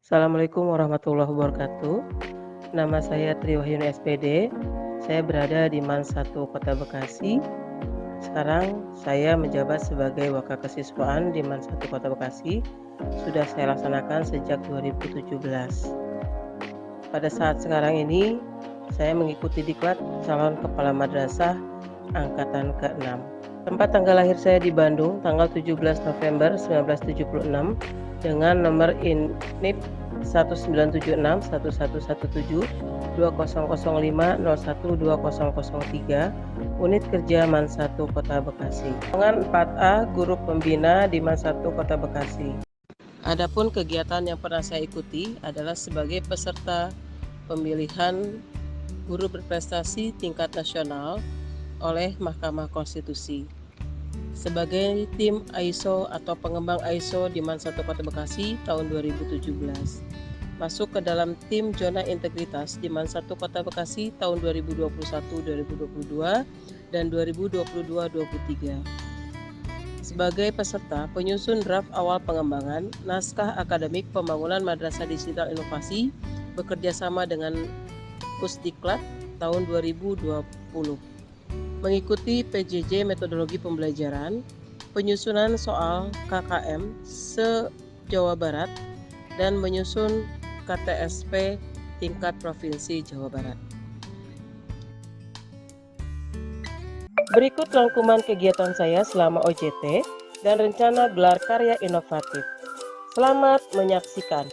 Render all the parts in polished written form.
Assalamualaikum warahmatullahi wabarakatuh. Nama saya Tri Wahyuni SPD. Saya berada di MAN 1 Kota Bekasi. Sekarang saya menjabat sebagai Wakil Kesiswaan di MAN 1 Kota Bekasi. Sudah saya laksanakan sejak 2017. Pada saat sekarang ini, saya mengikuti diklat calon kepala madrasah angkatan ke-6. Tempat tanggal lahir saya di Bandung, tanggal 17 November 1976 dengan nomor NIP 1917-1117-2005-012003, unit kerja MAN 1 Kota Bekasi. Golongan 4A, guru pembina di MAN 1 Kota Bekasi. Adapun kegiatan yang pernah saya ikuti adalah sebagai peserta pemilihan guru berprestasi tingkat nasional oleh Mahkamah Konstitusi. Sebagai tim ISO atau pengembang ISO di MAN 1 Kota Bekasi tahun 2017. Masuk ke dalam tim zona integritas di MAN 1 Kota Bekasi tahun 2021-2022 dan 2022-2023. Sebagai peserta penyusun draft awal pengembangan naskah akademik pembangunan madrasah digital inovasi bekerja sama dengan Pusdiklat tahun 2020. Mengikuti PJJ metodologi pembelajaran, penyusunan soal KKM se-Jawa Barat, dan menyusun KTSP tingkat Provinsi Jawa Barat. Berikut rangkuman kegiatan saya selama OJT dan rencana gelar karya inovatif. Selamat menyaksikan.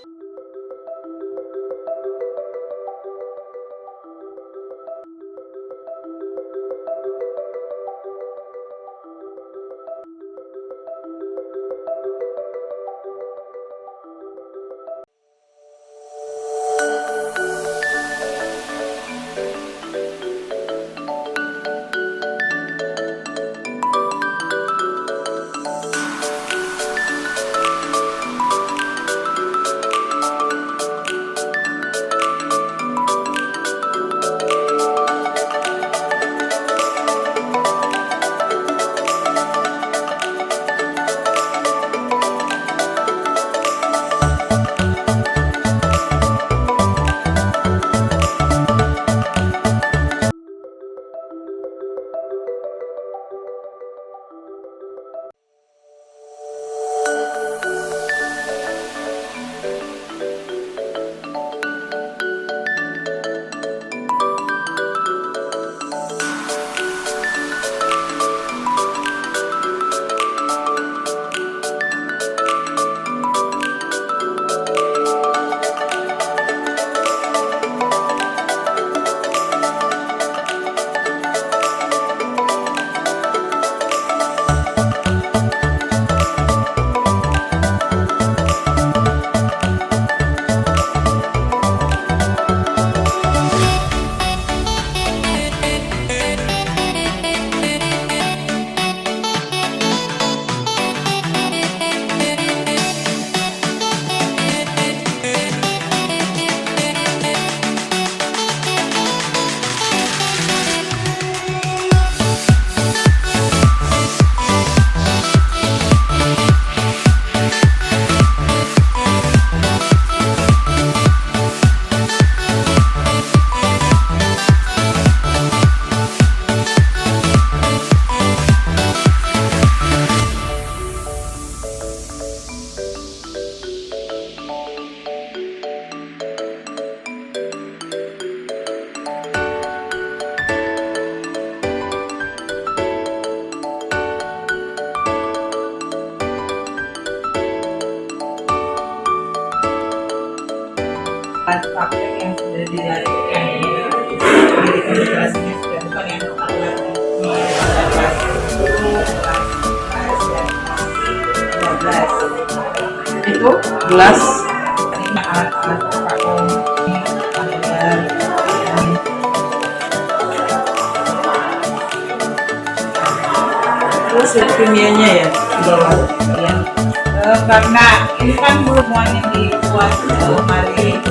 Praktek yang sudah dilakukan ini integrasinya sudah bukan yang itu gelas ini alat-alat vakum terus kimianya ya di bawah ya. Karena ini kan belum semuanya dibuat kemarin.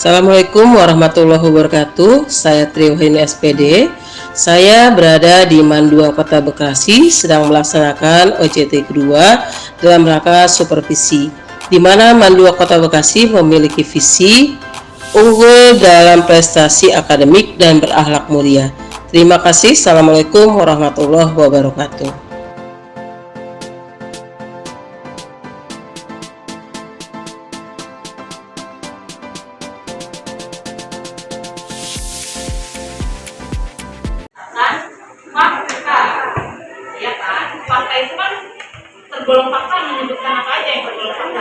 Assalamualaikum warahmatullahi wabarakatuh. Saya Triwahini SPD. Saya berada di MAN 2 Kota Bekasi sedang melaksanakan OJT kedua dalam rangka supervisi, di mana MAN 2 Kota Bekasi memiliki visi unggul dalam prestasi akademik dan berakhlak mulia. Terima kasih. Assalamualaikum warahmatullahi wabarakatuh. Fakta, ya kan? Fakta itu kan tergolong fakta, menyebutkan apa aja yang tergolong fakta.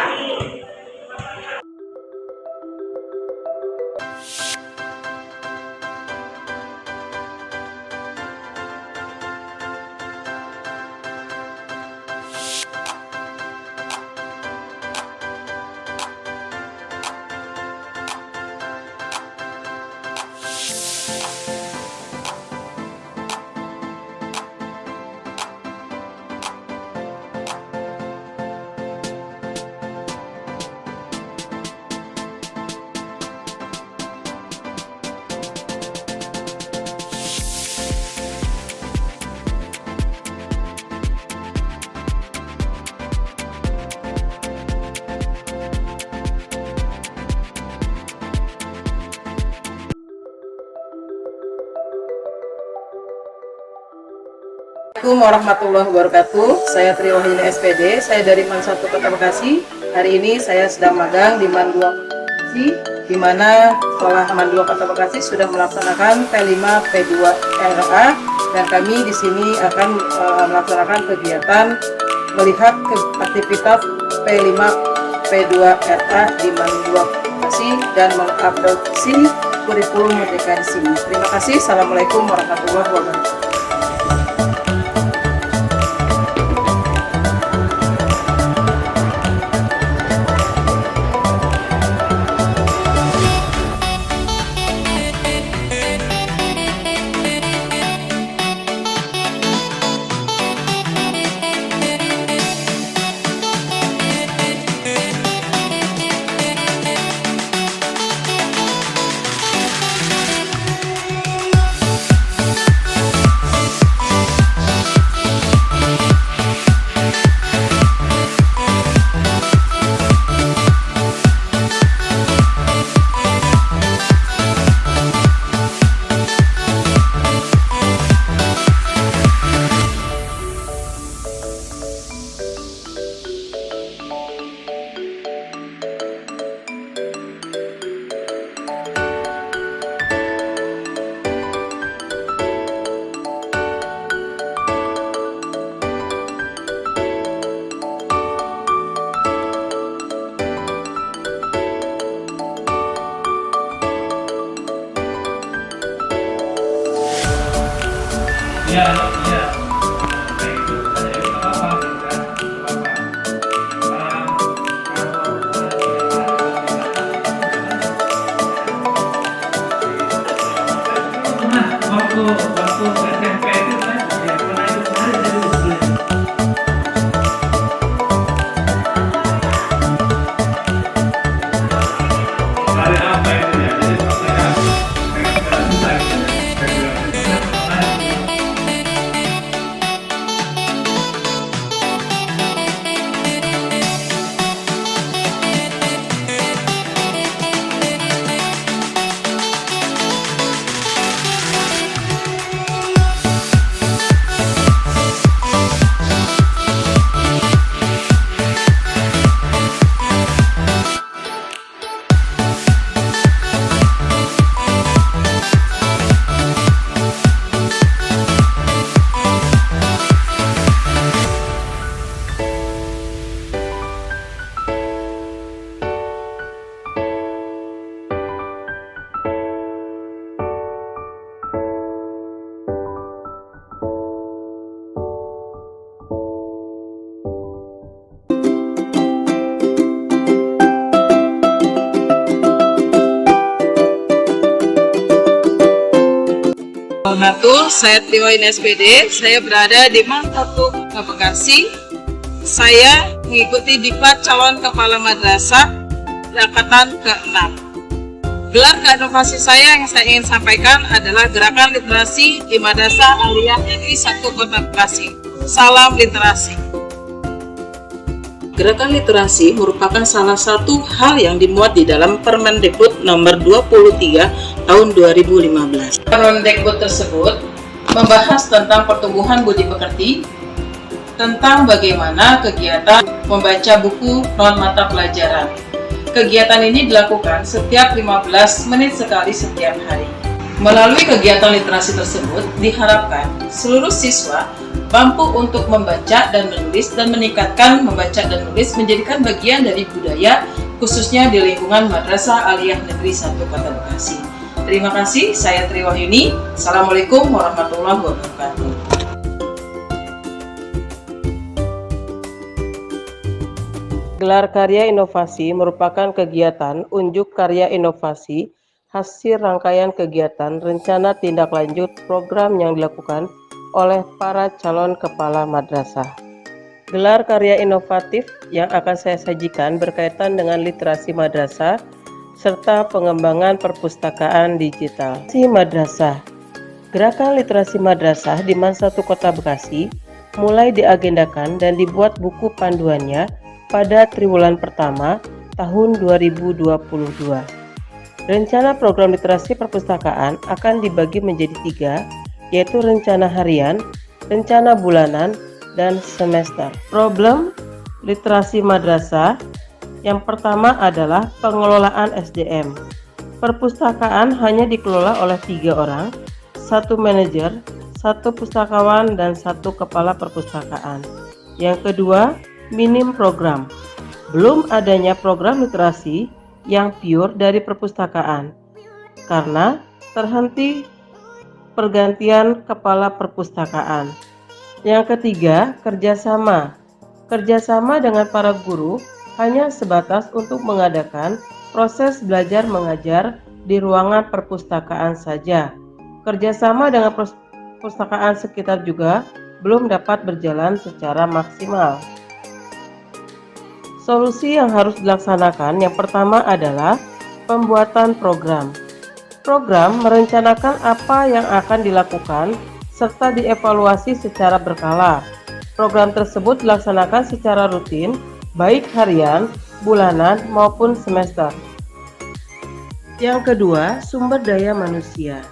Assalamualaikum warahmatullahi wabarakatuh. Saya Triwahini SPD. Saya dari MAN 1 Kota Bekasi. Hari ini saya sedang magang di MAN 2 Bekasi, di mana sekolah MAN 2 Kota Bekasi sudah melaksanakan P5 P2 RA, dan kami di sini akan melaksanakan kegiatan melihat aktivitas P5 P2 RA di MAN 2 Bekasi dan mengadopsi kurikulum Merdeka di sini. Terima kasih. Assalamualaikum warahmatullahi wabarakatuh. Iya, iya. Baik, itu ada yang apa-apa, gitu kan? Nah, waktu SMP itu kan, ya pernah ikut kemarin dari sebelumnya. Hari apa itu ya? Jadi saya susah gitu ya. Wabarakatuh. Saya Triwahini SPD. Saya berada di MAN 1 Kota Bekasi. Saya mengikuti diklat calon kepala madrasah angkatan ke-6. Gelar inovasi saya yang saya ingin sampaikan adalah Gerakan Literasi di Madrasah Aliyah Negeri 1 Kota Bekasi. Salam literasi. Gerakan literasi merupakan salah satu hal yang dimuat di dalam Permendikbud nomor 23 tahun 2015. Permendikbud tersebut membahas tentang pertumbuhan budi pekerti, tentang bagaimana kegiatan membaca buku non mata pelajaran. Kegiatan ini dilakukan setiap 15 menit sekali setiap hari. Melalui kegiatan literasi tersebut, diharapkan seluruh siswa mampu untuk membaca dan menulis dan meningkatkan membaca dan menulis menjadikan bagian dari budaya khususnya di lingkungan Madrasah Aliyah Negeri 1 Kota Bekasi. Terima kasih, saya Tri Wahyuni. Assalamualaikum warahmatullahi wabarakatuh. Gelar karya inovasi merupakan kegiatan unjuk karya inovasi hasil rangkaian kegiatan rencana tindak lanjut program yang dilakukan oleh para calon kepala madrasah. Gelar karya inovatif yang akan saya sajikan berkaitan dengan literasi madrasah serta pengembangan perpustakaan digital. Literasi madrasah. Gerakan literasi madrasah di Man 1 Kota Bekasi mulai diagendakan dan dibuat buku panduannya pada triwulan pertama tahun 2022. Rencana program literasi perpustakaan akan dibagi menjadi 3, yaitu rencana harian, rencana bulanan, dan semester. Problem literasi madrasah yang pertama adalah pengelolaan SDM. Perpustakaan hanya dikelola oleh 3 orang, 1 manajer, 1 pustakawan, dan 1 kepala perpustakaan. Yang kedua, minim program. Belum adanya program literasi yang pure dari perpustakaan karena terhenti pergantian kepala perpustakaan. Yang ketiga, kerjasama. Kerjasama dengan para guru hanya sebatas untuk mengadakan proses belajar mengajar di ruangan perpustakaan saja. Kerjasama dengan perpustakaan sekitar juga belum dapat berjalan secara maksimal. Solusi yang harus dilaksanakan yang pertama adalah pembuatan program. Program merencanakan apa yang akan dilakukan serta dievaluasi secara berkala. Program tersebut dilaksanakan secara rutin, baik harian, bulanan, maupun semester. Yang kedua, sumber daya manusia.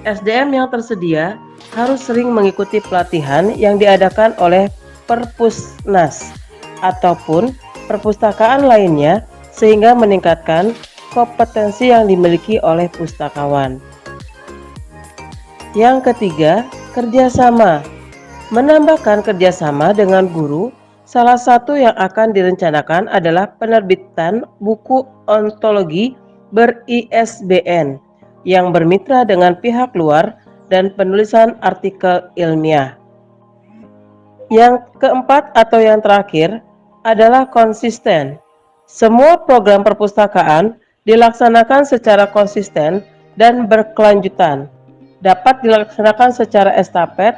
SDM yang tersedia harus sering mengikuti pelatihan yang diadakan oleh Perpusnas ataupun perpustakaan lainnya sehingga meningkatkan kompetensi yang dimiliki oleh pustakawan. Yang ketiga, kerjasama. Menambahkan kerjasama dengan guru, salah satu yang akan direncanakan adalah penerbitan buku ontologi ber-ISBN yang bermitra dengan pihak luar dan penulisan artikel ilmiah. Yang keempat atau yang terakhir adalah konsisten. Semua program perpustakaan dilaksanakan secara konsisten dan berkelanjutan. Dapat dilaksanakan secara estafet.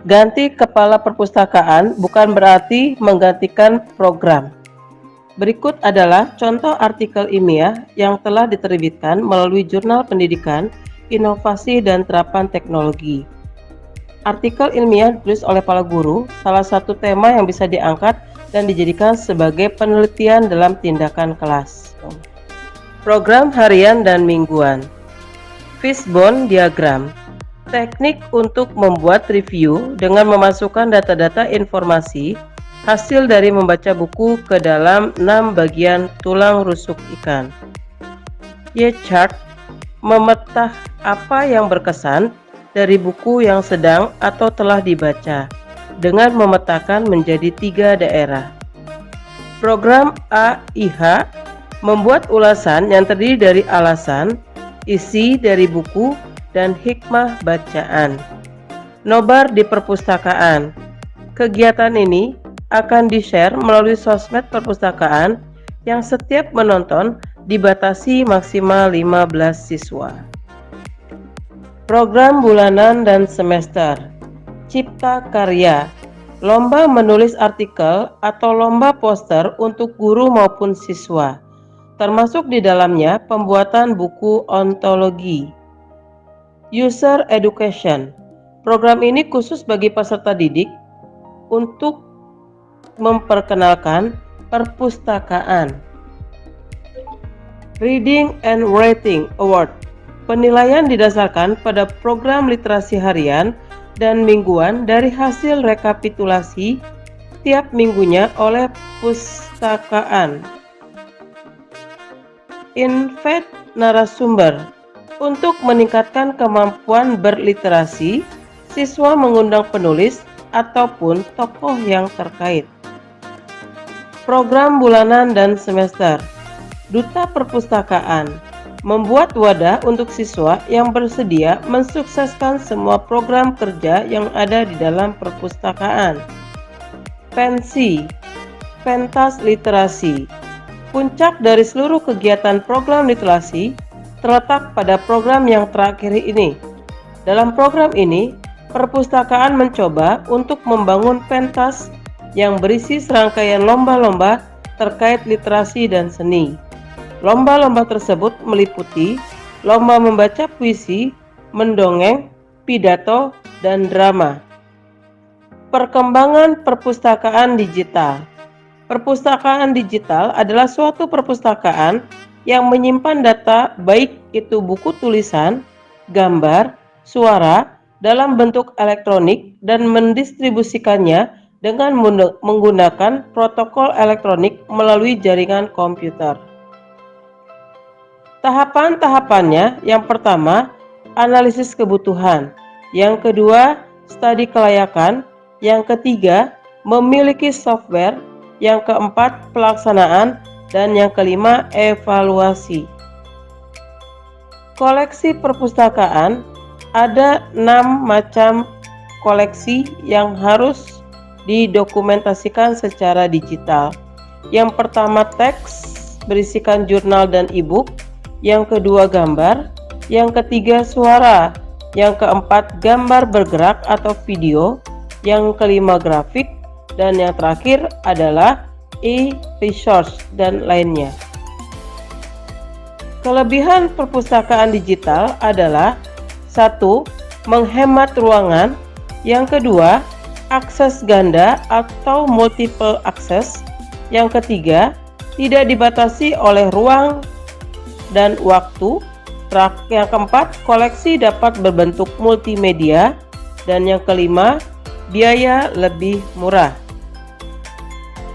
Ganti kepala perpustakaan bukan berarti menggantikan program. Berikut adalah contoh artikel ilmiah yang telah diterbitkan melalui Jurnal Pendidikan, Inovasi dan Terapan Teknologi. Artikel ilmiah ditulis oleh para guru, salah satu tema yang bisa diangkat dan dijadikan sebagai penelitian dalam tindakan kelas. Program harian dan mingguan. Fishbone diagram. Teknik untuk membuat review dengan memasukkan data-data informasi hasil dari membaca buku ke dalam 6 bagian tulang rusuk ikan. Y-chart memetah apa yang berkesan dari buku yang sedang atau telah dibaca dengan memetakan menjadi 3 daerah. Program AIH membuat ulasan yang terdiri dari alasan, isi dari buku, dan hikmah bacaan. Nobar di perpustakaan. Kegiatan ini akan di-share melalui sosmed perpustakaan yang setiap menonton dibatasi maksimal 15 siswa. Program bulanan dan semester. Cipta karya, lomba menulis artikel atau lomba poster untuk guru maupun siswa. termasuk di dalamnya pembuatan buku ontologi. User Education. Program ini khusus bagi peserta didik untuk memperkenalkan perpustakaan. Reading and Writing Award. Penilaian didasarkan pada program literasi harian dan mingguan dari hasil rekapitulasi tiap minggunya oleh pustakaan. Invite narasumber. Untuk meningkatkan kemampuan berliterasi, siswa mengundang penulis ataupun tokoh yang terkait. Program bulanan dan semester. Duta Perpustakaan membuat wadah untuk siswa yang bersedia mensukseskan semua program kerja yang ada di dalam perpustakaan. Pensi, pentas literasi. Puncak dari seluruh kegiatan program literasi terletak pada program yang terakhir ini. Dalam program ini, perpustakaan mencoba untuk membangun pentas yang berisi serangkaian lomba-lomba terkait literasi dan seni. Lomba-lomba tersebut meliputi lomba membaca puisi, mendongeng, pidato, dan drama. Perkembangan perpustakaan digital. Perpustakaan digital adalah suatu perpustakaan yang menyimpan data baik itu buku tulisan, gambar, suara dalam bentuk elektronik dan mendistribusikannya dengan menggunakan protokol elektronik melalui jaringan komputer. Tahapan-tahapannya, yang pertama, analisis kebutuhan, yang kedua, studi kelayakan, yang ketiga, memiliki software, yang keempat, pelaksanaan, dan yang kelima, evaluasi. Koleksi perpustakaan, ada 6 macam koleksi yang harus didokumentasikan secara digital. Yang pertama, teks berisikan jurnal dan e-book, yang kedua gambar, yang ketiga suara, yang keempat gambar bergerak atau video, yang kelima grafik, dan yang terakhir adalah e-resource dan lainnya. Kelebihan perpustakaan digital adalah 1. Menghemat ruangan, yang kedua, akses ganda atau multiple access, yang ketiga, tidak dibatasi oleh ruang dan waktu, yang keempat, koleksi dapat berbentuk multimedia, dan yang kelima, biaya lebih murah.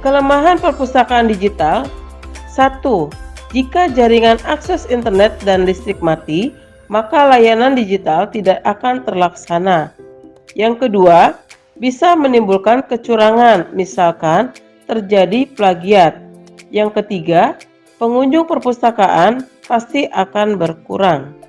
Kelemahan perpustakaan digital. 1. Jika jaringan akses internet dan listrik mati, maka layanan digital tidak akan terlaksana. Yang kedua, bisa menimbulkan kecurangan, misalkan terjadi plagiat. Yang ketiga, pengunjung perpustakaan pasti akan berkurang.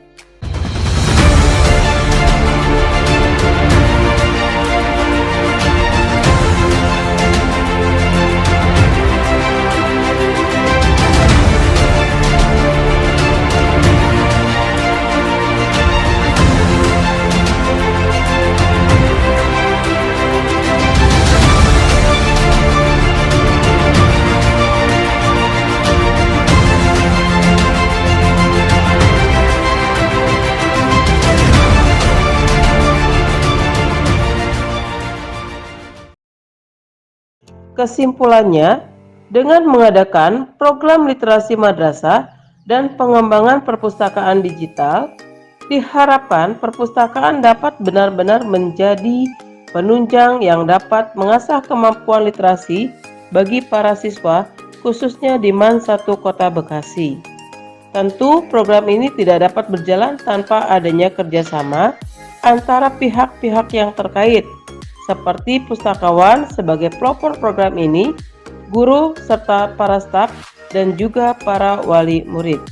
Kesimpulannya, dengan mengadakan program literasi madrasah dan pengembangan perpustakaan digital, diharapkan perpustakaan dapat benar-benar menjadi penunjang yang dapat mengasah kemampuan literasi bagi para siswa, khususnya di MAN 1 Kota Bekasi. Tentu program ini tidak dapat berjalan tanpa adanya kerjasama antara pihak-pihak yang terkait, seperti pustakawan sebagai pelopor program ini, guru serta para staf, dan juga para wali murid.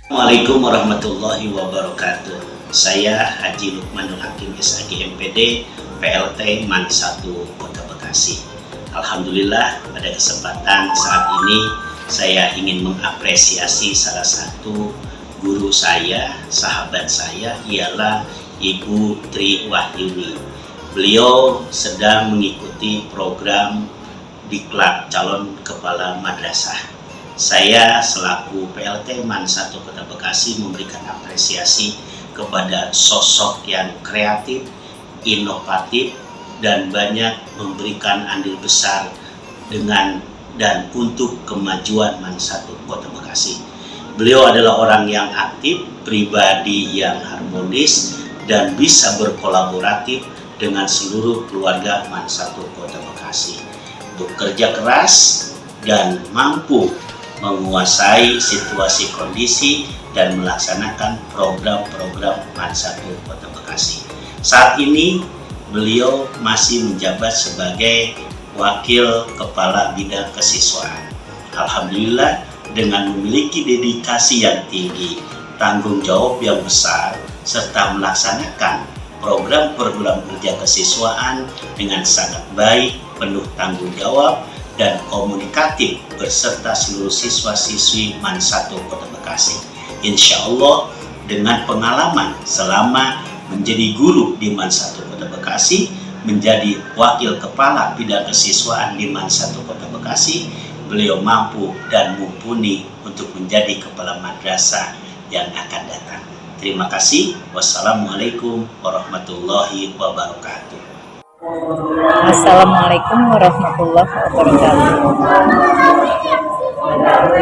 Assalamualaikum warahmatullahi wabarakatuh. Saya Haji Lukmanul Hakim SAG MPD, PLT MAN 1 Kota Bekasi. Alhamdulillah, pada kesempatan saat ini saya ingin mengapresiasi salah satu guru saya, sahabat saya, ialah Ibu Tri Wahyuni. Beliau sedang mengikuti program Diklat calon kepala madrasah. Saya selaku PLT MAN 1 Kota Bekasi memberikan apresiasi kepada sosok yang kreatif, inovatif, dan banyak memberikan andil besar dengan dan untuk kemajuan MAN 1 Kota Bekasi. Beliau adalah orang yang aktif, pribadi yang harmonis, dan bisa berkolaboratif dengan seluruh keluarga MAN 1 Kota Bekasi. Bekerja keras dan mampu menguasai situasi kondisi dan melaksanakan program-program MAN 1 Kota Bekasi. Saat ini beliau masih menjabat sebagai Wakil Kepala Bidang Kesiswaan. Alhamdulillah, dengan memiliki dedikasi yang tinggi, tanggung jawab yang besar, serta melaksanakan program-program kerja kesiswaan dengan sangat baik, penuh tanggung jawab, dan komunikatif berserta seluruh siswa-siswi MAN 1 Kota Bekasi. Insya Allah, dengan pengalaman selama menjadi guru di MAN 1 Kota Bekasi, menjadi wakil kepala bidang kesiswaan di MAN 1 Kota Bekasi, beliau mampu dan mumpuni untuk menjadi kepala madrasah yang akan datang. Terima kasih. Wassalamualaikum warahmatullahi wabarakatuh. Assalamualaikum warahmatullahi wabarakatuh.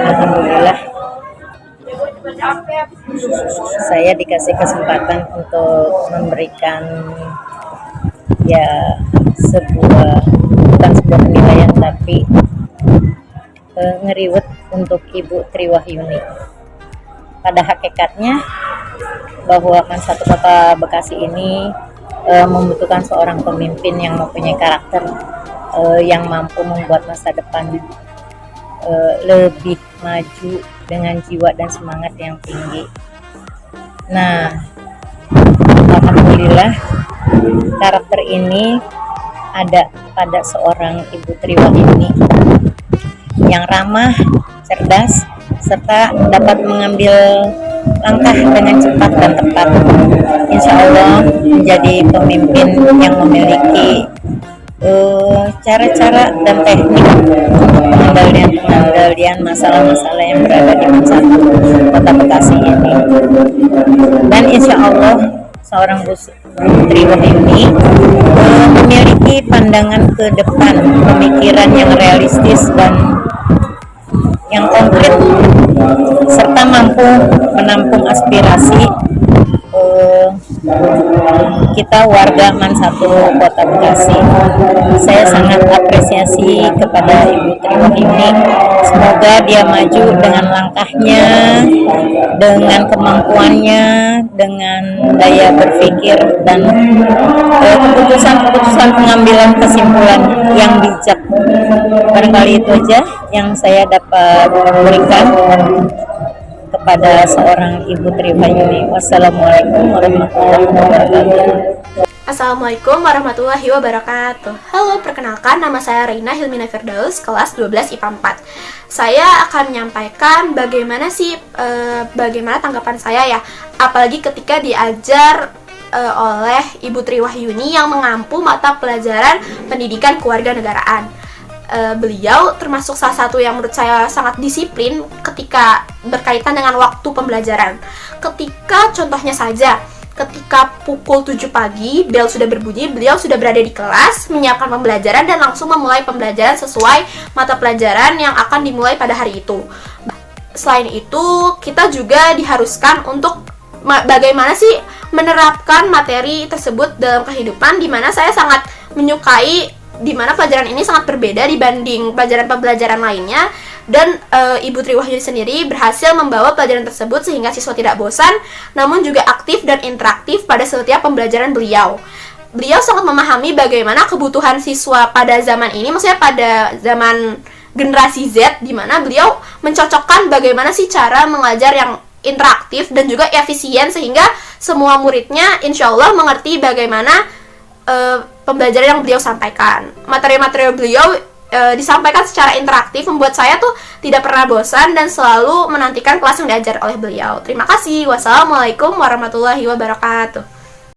Alhamdulillah, saya dikasih kesempatan untuk memberikan bukan sebuah penilaian, tapi ngeriwet untuk Ibu Triwahyuni. Pada hakikatnya bahwa MAN 1 Kota Bekasi ini membutuhkan seorang pemimpin yang mempunyai karakter yang mampu membuat masa depan lebih maju dengan jiwa dan semangat yang tinggi. Nah, alhamdulillah karakter ini ada pada seorang Ibu Triwahyuni yang ramah, cerdas, serta dapat mengambil langkah dengan cepat dan tepat. Insya Allah menjadi pemimpin yang memiliki cara-cara dan teknik pengendalian masalah-masalah yang berada di MAN 1 Kota Bekasi ini. Dan insya Allah seorang Bu Triwahyuni memiliki pandangan ke depan, pemikiran yang realistis dan yang konkret, serta mampu menampung aspirasi kita warga MAN 1 Kota Bekasi. Saya sangat apresiasi kepada Ibu Triwahyuni. Semoga dia maju dengan langkahnya, dengan kemampuannya, dengan daya berpikir dan keputusan pengambilan kesimpulan yang bijak. Barangkali itu aja yang saya dapat berikan kepada seorang Ibu Triwahyuni. Wassalamualaikum warahmatullahi wabarakatuh. Assalamualaikum warahmatullahi wabarakatuh. Halo, perkenalkan nama saya Reina Hilmina Firdaus, kelas 12 IPA 4. Saya akan menyampaikan bagaimana tanggapan saya ya, apalagi ketika diajar oleh Ibu Triwahyuni yang mengampu mata pelajaran pendidikan kewarganegaraan. Beliau termasuk salah satu yang menurut saya sangat disiplin ketika berkaitan dengan waktu pembelajaran. Ketika contohnya saja, ketika pukul 7 pagi bel sudah berbunyi, beliau sudah berada di kelas menyiapkan pembelajaran dan langsung memulai pembelajaran sesuai mata pelajaran yang akan dimulai pada hari itu. Selain itu, kita juga diharuskan untuk bagaimana sih menerapkan materi tersebut dalam kehidupan, di mana saya sangat menyukai di mana pelajaran ini sangat berbeda dibanding pelajaran-pembelajaran lainnya, dan Ibu Triwahyuni sendiri berhasil membawa pelajaran tersebut sehingga siswa tidak bosan, namun juga aktif dan interaktif pada setiap pembelajaran beliau. Beliau sangat memahami bagaimana kebutuhan siswa pada zaman ini, maksudnya pada zaman generasi Z, di mana beliau mencocokkan bagaimana sih cara mengajar yang interaktif dan juga efisien sehingga semua muridnya insya Allah mengerti bagaimana pembelajaran yang beliau sampaikan. Materi-materi beliau disampaikan secara interaktif, membuat saya tuh tidak pernah bosan dan selalu menantikan kelas yang diajar oleh beliau. Terima kasih. Wassalamualaikum warahmatullahi wabarakatuh.